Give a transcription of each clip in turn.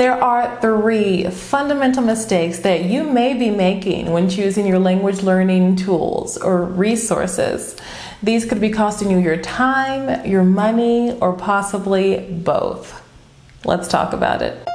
There are 3 fundamental mistakes that you may be making when choosing your language learning tools or resources. These could be costing you your time, your money, or possibly both. Let's talk about it.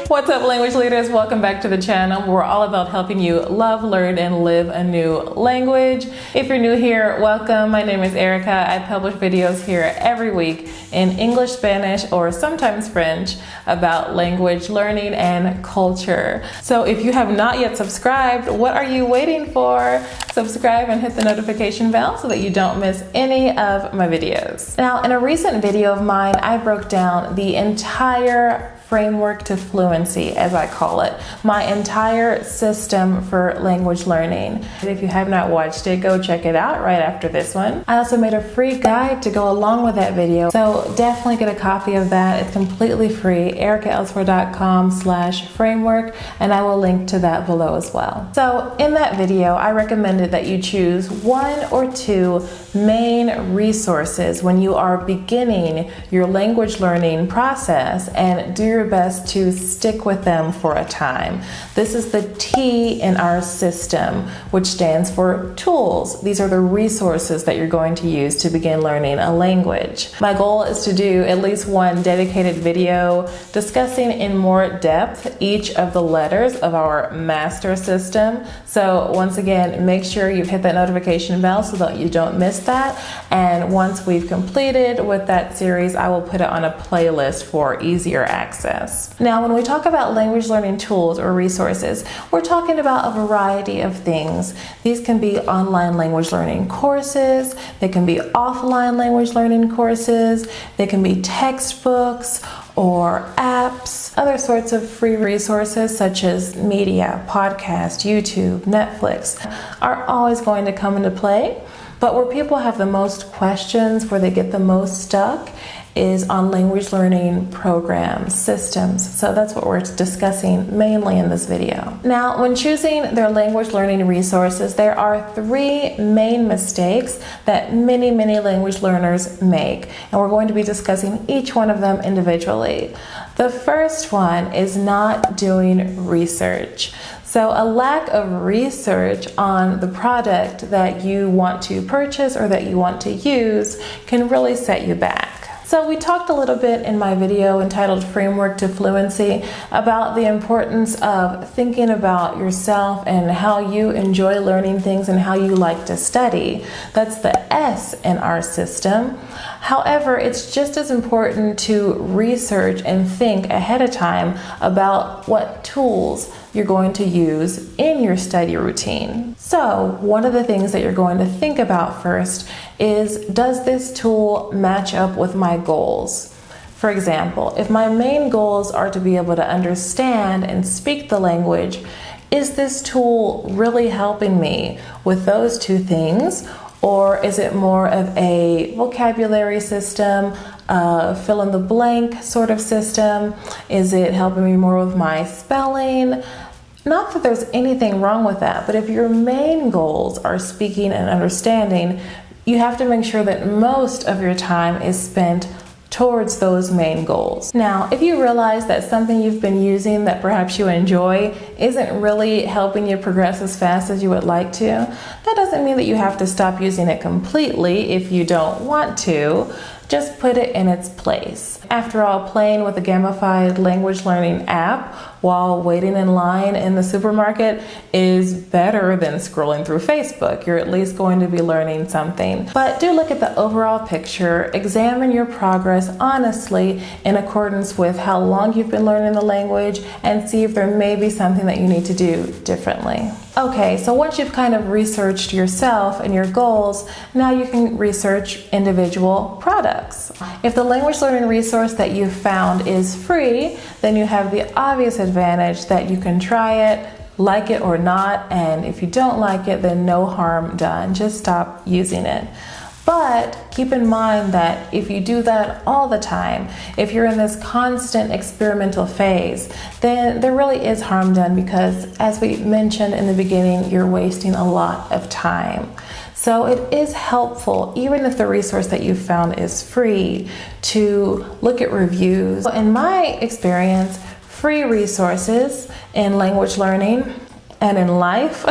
What's up, language leaders? Welcome back to the channel. We're all about helping you love, learn, and live a new language. If you're new here, welcome. My name is Erica. I publish videos here every week in English, Spanish, or sometimes French about language learning and culture. So if you have not yet subscribed, what are you waiting for? Subscribe and hit the notification bell so that you don't miss any of my videos. Now, in a recent video of mine, I broke down the entire framework to fluency, as I call it, my entire system for language learning. And if you have not watched it, go check it out right after this one. I also made a free guide to go along with that video, so definitely get a copy of that. It's completely free, ericaelsewhere.com/framework, and I will link to that below as well. So in that video, I recommended that you choose 1 or 2 main resources when you are beginning your language learning process, and do your best to stick with them for a time. This is the T in our system, which stands for tools. These are the resources that you're going to use to begin learning a language. My goal is to do at least one dedicated video discussing in more depth each of the letters of our master system. So once again, make sure you've hit that notification bell so that you don't miss that. And once we've completed with that series, I will put it on a playlist for easier access. Now, when we talk about language learning tools or resources, we're talking about a variety of things. These can be online language learning courses, they can be offline language learning courses, they can be textbooks or apps, other sorts of free resources such as media, podcast, YouTube, Netflix are always going to come into play. But where people have the most questions, where they get the most stuck, is on language learning programs, systems. So that's what we're discussing mainly in this video. Now, when choosing their language learning resources, there are 3 main mistakes that many language learners make, and we're going to be discussing each one of them individually. The first one is not doing research. So a lack of research on the product that you want to purchase or that you want to use can really set you back. So we talked a little bit in my video entitled Framework to Fluency about the importance of thinking about yourself and how you enjoy learning things and how you like to study. That's the S in our system. However, it's just as important to research and think ahead of time about what tools you're going to use in your study routine. So one of the things that you're going to think about first is, does this tool match up with my goals? For example, if my main goals are to be able to understand and speak the language, is this tool really helping me with those 2 things? Or is it more of a vocabulary system, fill in the blank sort of system? Is it helping me more with my spelling? Not that there's anything wrong with that, but if your main goals are speaking and understanding, you have to make sure that most of your time is spent towards those main goals. Now, if you realize that something you've been using that perhaps you enjoy isn't really helping you progress as fast as you would like to, that doesn't mean that you have to stop using it completely if you don't want to. Just put it in its place. After all, playing with a gamified language learning app while waiting in line in the supermarket is better than scrolling through Facebook. You're at least going to be learning something. But do look at the overall picture, examine your progress honestly in accordance with how long you've been learning the language, and see if there may be something that you need to do differently. Okay, so once you've kind of researched yourself and your goals, now you can research individual products. If the language learning resource that you've found is free, then you have the obvious advantage that you can try it, like it or not, and if you don't like it, then no harm done. Just stop using it. But keep in mind that if you do that all the time, if you're in this constant experimental phase, then there really is harm done, because as we mentioned in the beginning, you're wasting a lot of time. So it is helpful, even if the resource that you found is free, to look at reviews. In my experience, free resources in language learning and in life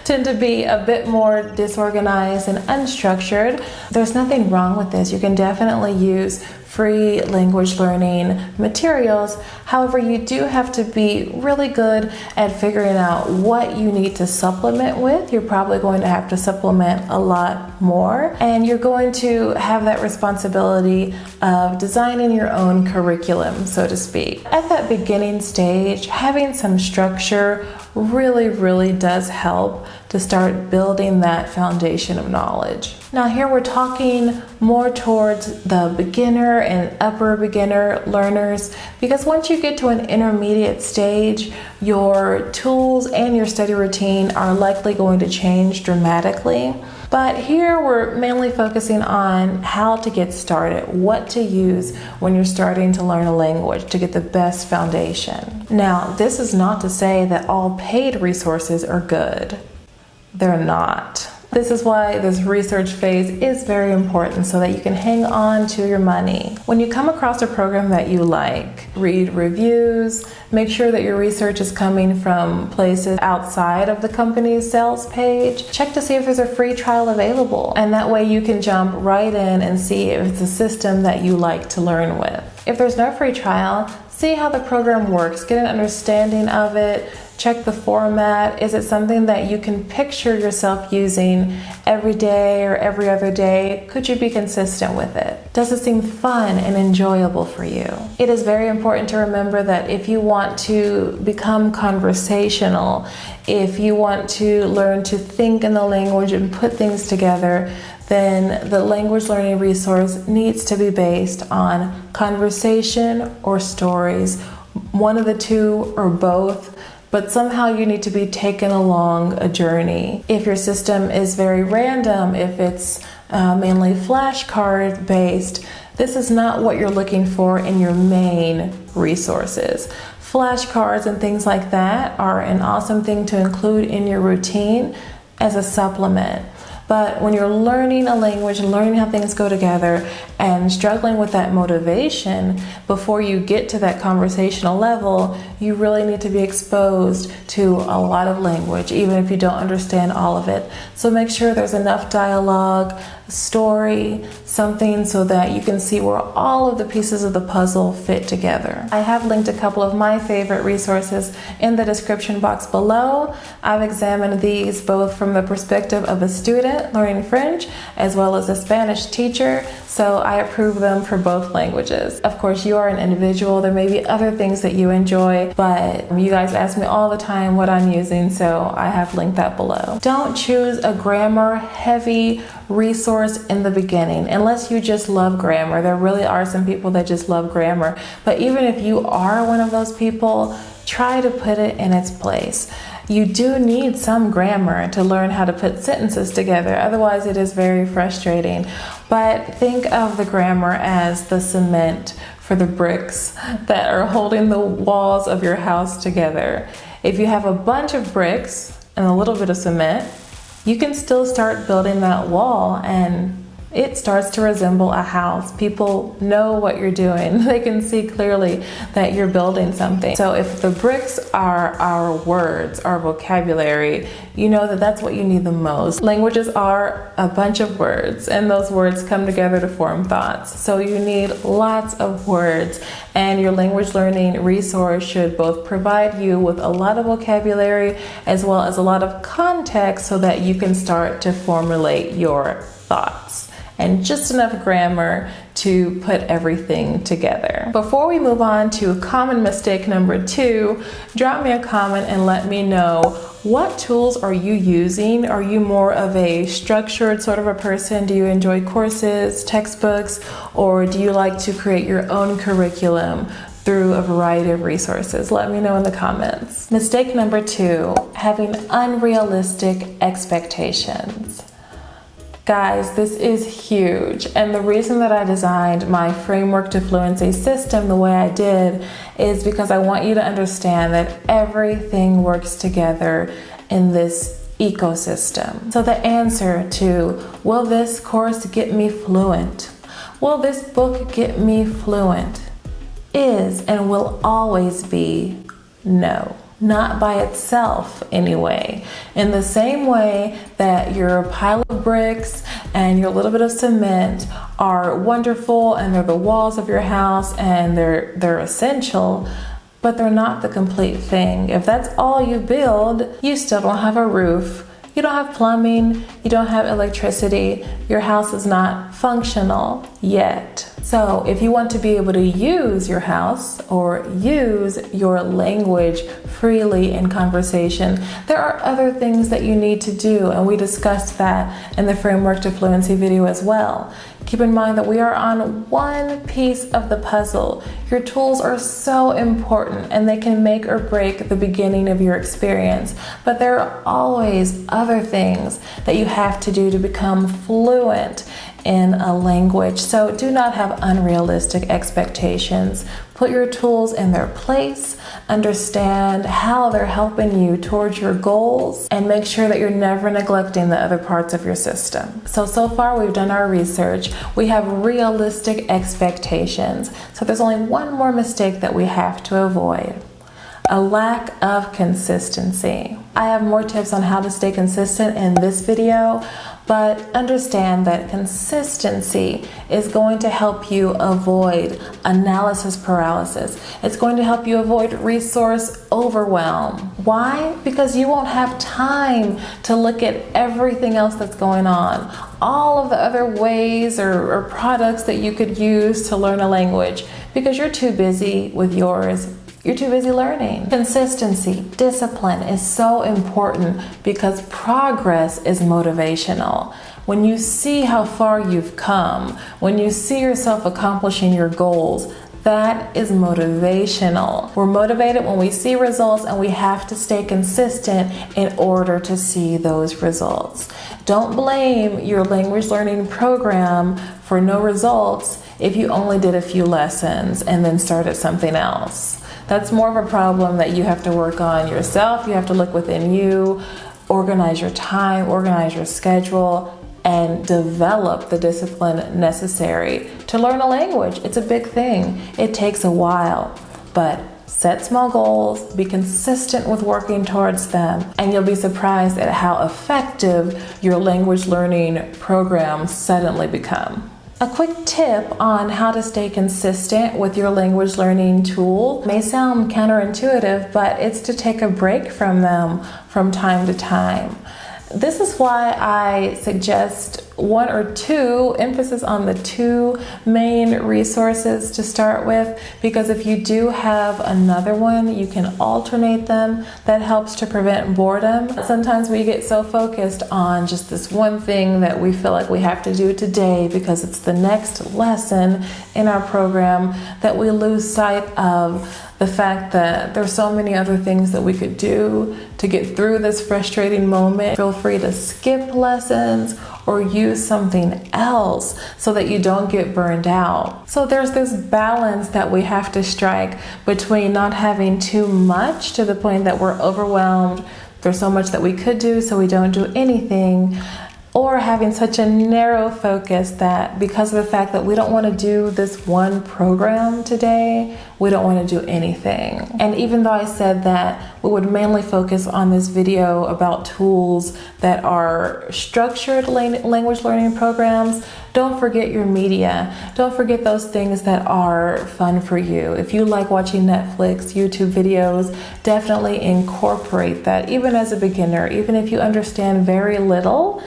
tend to be a bit more disorganized and unstructured. There's nothing wrong with this. You can definitely use free language learning materials. However, you do have to be really good at figuring out what you need to supplement with. You're probably going to have to supplement a lot more, and you're going to have that responsibility of designing your own curriculum, so to speak. At that beginning stage, having some structure really does help to start building that foundation of knowledge. Now here we're talking more towards the beginner and upper beginner learners, because once you get to an intermediate stage, your tools and your study routine are likely going to change dramatically. But here we're mainly focusing on how to get started, what to use when you're starting to learn a language to get the best foundation. Now, this is not to say that all paid resources are good. They're not. This is why this research phase is very important, so that you can hang on to your money. When you come across a program that you like, read reviews, make sure that your research is coming from places outside of the company's sales page. Check to see if there's a free trial available, and that way you can jump right in and see if it's a system that you like to learn with. If there's no free trial, see how the program works, get an understanding of it. Check the format. Is it something that you can picture yourself using every day or every other day? Could you be consistent with it? Does it seem fun and enjoyable for you? It is very important to remember that if you want to become conversational, if you want to learn to think in the language and put things together, then the language learning resource needs to be based on conversation or stories, one of the two or both. But somehow you need to be taken along a journey. If your system is very random, if it's mainly flashcard based, this is not what you're looking for in your main resources. Flashcards and things like that are an awesome thing to include in your routine as a supplement. But when you're learning a language and learning how things go together and struggling with that motivation before you get to that conversational level, you really need to be exposed to a lot of language, even if you don't understand all of it. So make sure there's enough dialogue, story, something so that you can see where all of the pieces of the puzzle fit together. I have linked a couple of my favorite resources in the description box below. I've examined these both from the perspective of a student learning French as well as a Spanish teacher, so I approve them for both languages. Of course, you are an individual. There may be other things that you enjoy, but you guys ask me all the time what I'm using, so I have linked that below. Don't choose a grammar heavy resource in the beginning unless you just love grammar. There really are some people that just love grammar, but even if you are one of those people, try to put it in its place. You do need some grammar to learn how to put sentences together, otherwise it is very frustrating. But think of the grammar as the cement for the bricks that are holding the walls of your house together. If you have a bunch of bricks and a little bit of cement, you can still start building that wall and it starts to resemble a house. People know what you're doing. They can see clearly that you're building something. So if the bricks are our words, our vocabulary, you know that that's what you need the most. Languages are a bunch of words, and those words come together to form thoughts. So you need lots of words, and your language learning resource should both provide you with a lot of vocabulary as well as a lot of context so that you can start to formulate your thoughts, and just enough grammar to put everything together. Before we move on to common mistake number 2, drop me a comment and let me know, what tools are you using? Are you more of a structured sort of a person? Do you enjoy courses, textbooks, or do you like to create your own curriculum through a variety of resources? Let me know in the comments. Mistake number 2, having unrealistic expectations. Guys, this is huge, and the reason that I designed my Framework to Fluency system the way I did is because I want you to understand that everything works together in this ecosystem. So the answer to, will this course get me fluent? Will this book get me fluent? Is and will always be no. Not by itself anyway. In the same way that your pile of bricks and your little bit of cement are wonderful and they're the walls of your house and they're essential, but they're not the complete thing. If that's all you build, you still don't have a roof. You don't have plumbing, you don't have electricity, your house is not functional yet. So if you want to be able to use your house or use your language freely in conversation, there are other things that you need to do, and we discussed that in the Framework to Fluency video as well. Keep in mind that we are on one piece of the puzzle. Your tools are so important and they can make or break the beginning of your experience, but there are always other things that you have to do to become fluent in a language. So do not have unrealistic expectations. Put your tools in their place, understand how they're helping you towards your goals, and make sure that you're never neglecting the other parts of your system. So far we've done our research. We have realistic expectations. So there's only one more mistake that we have to avoid: a lack of consistency. I have more tips on how to stay consistent in this video, but understand that consistency is going to help you avoid analysis paralysis. It's going to help you avoid resource overwhelm. Why? Because you won't have time to look at everything else that's going on, all of the other ways or products that you could use to learn a language, because you're too busy with yours. You're too busy learning. Consistency, discipline is so important because progress is motivational. When you see how far you've come, when you see yourself accomplishing your goals, that is motivational. We're motivated when we see results, and we have to stay consistent in order to see those results. Don't blame your language learning program for no results if you only did a few lessons and then started something else. That's more of a problem that you have to work on yourself. You have to look within you, organize your time, organize your schedule, and develop the discipline necessary to learn a language. It's a big thing. It takes a while, but set small goals, be consistent with working towards them, and you'll be surprised at how effective your language learning programs suddenly become. A quick tip on how to stay consistent with your language learning tool may sound counterintuitive, but it's to take a break from them from time to time. This is why I suggest one or two, emphasis on the two main resources to start with, because if you do have another one, you can alternate them. That helps to prevent boredom. Sometimes we get so focused on just this one thing that we feel like we have to do today because it's the next lesson in our program that we lose sight of the fact that there's so many other things that we could do to get through this frustrating moment. Feel free to skip lessons or use something else so that you don't get burned out. So there's this balance that we have to strike between not having too much to the point that we're overwhelmed. There's so much that we could do, so we don't do anything, or having such a narrow focus that because of the fact that we don't want to do this one program today, we don't want to do anything. And even though I said that we would mainly focus on this video about tools that are structured language learning programs, don't forget your media. Don't forget those things that are fun for you. If you like watching Netflix, YouTube videos, definitely incorporate that, even as a beginner, even if you understand very little.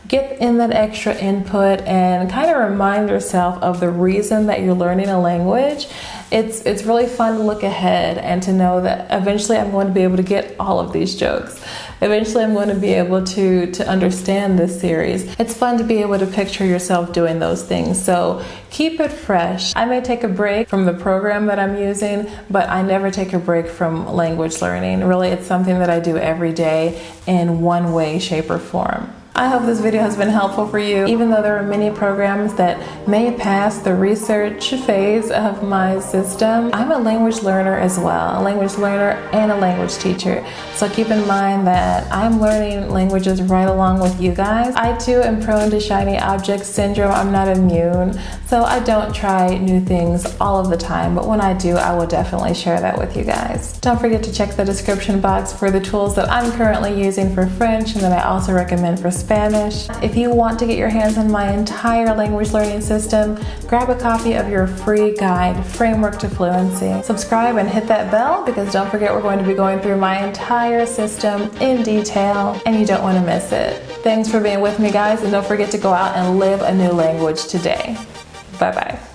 Get in that extra input and kind of remind yourself of the reason that you're learning a language. It's really fun to look ahead and to know that eventually I'm going to be able to get all of these jokes. Eventually I'm going to be able to understand this series. It's fun to be able to picture yourself doing those things. So keep it fresh. I may take a break from the program that I'm using, but I never take a break from language learning. Really, it's something that I do every day in one way, shape, or form. I hope this video has been helpful for you. Even though there are many programs that may pass the research phase of my system, I'm a language learner as well, a language learner and a language teacher. So keep in mind that I'm learning languages right along with you guys. I too am prone to shiny object syndrome. I'm not immune, so I don't try new things all of the time, but when I do, I will definitely share that with you guys. Don't forget to check the description box for the tools that I'm currently using for French and that I also recommend for Spanish. If you want to get your hands on my entire language learning system, grab a copy of your free guide, Framework to Fluency. Subscribe and hit that bell, because don't forget we're going to be going through my entire system in detail and you don't want to miss it. Thanks for being with me, guys, and don't forget to go out and live a new language today. Bye-bye.